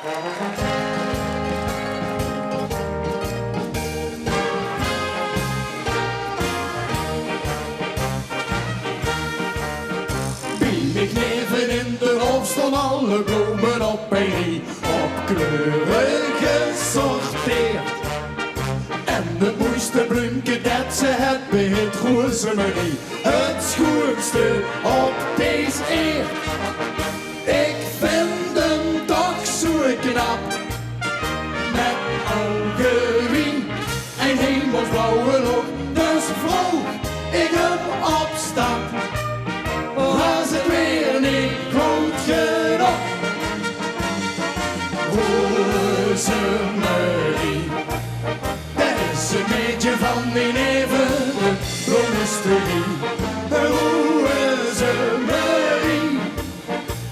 Bij kneven in de hoofd staan alle bloemen op een rij, op kleuren gesorteerd. En de mooiste bloemke dat ze het beheert Roosemarie, het schoonste op deze eer. Ik vind hem toch zo knap, met algerien en hemelsblauwe lok. Dus vrouw, ik heb op stap, was het weer niet goed genoeg. Roosemarie, dat is een beetje van die neven, de bloemisterie. Roosemarie,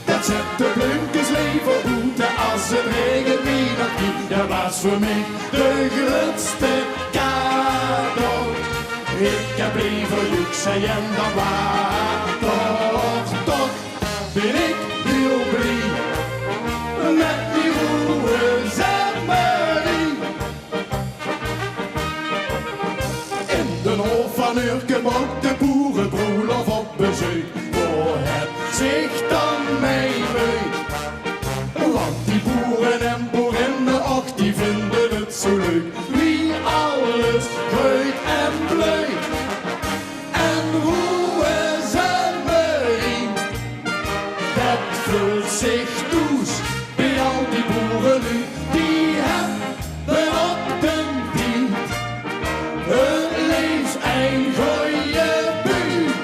dat zet de bloemkes leven goed als het regent wie nog niet. Dat was voor mij de grootste cadeau. Ik heb liever luxe en dan waar. Toch ben ik heel blij met die Roosemarie. In de hoofd van Urke mocht de boerenbroelof op bezoek. Voor het zich dan mee weet. Want die boeren en boerinnen, och die vinden het zo leuk. Wie alles groeit en bloeit. En Roosemarie, dat vult zich toes bij al die boeren nu. Die hebben op de dienst hun levenseind gooien buurt.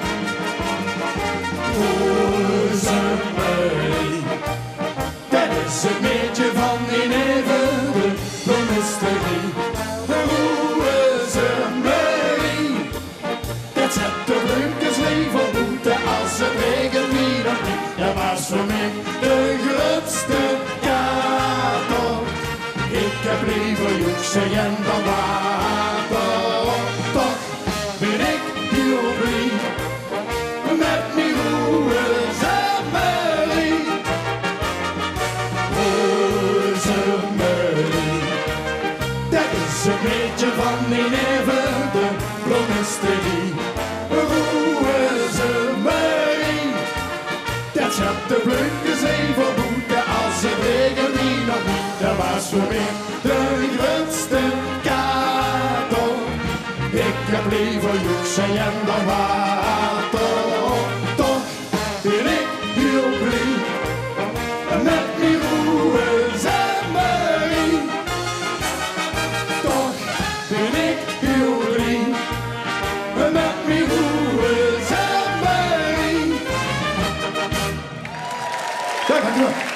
Roosemarie, dat is het meetje van die neven, de bloemisterie. Roosemarie, dat zet de bloemkes leven moeten als het regent wie nog niet. Dat was voor mij de grootste cadeau. Ik heb liever luxe en dan water. Toch ben ik heel blij met die Roosemarie. Roosemarie, dat is een beetje van die neven, de bloemisterie. Roosemarie, dat zet de bloemkes even boeten als het regent wie nog niet. Dat was voor mij de grootste cadeau. Ik heb liever luxe en dan water. Toch ben ik heel blij met die Roosemarie. Toch ben ik heel blij met die Roosemarie. Dankjewel.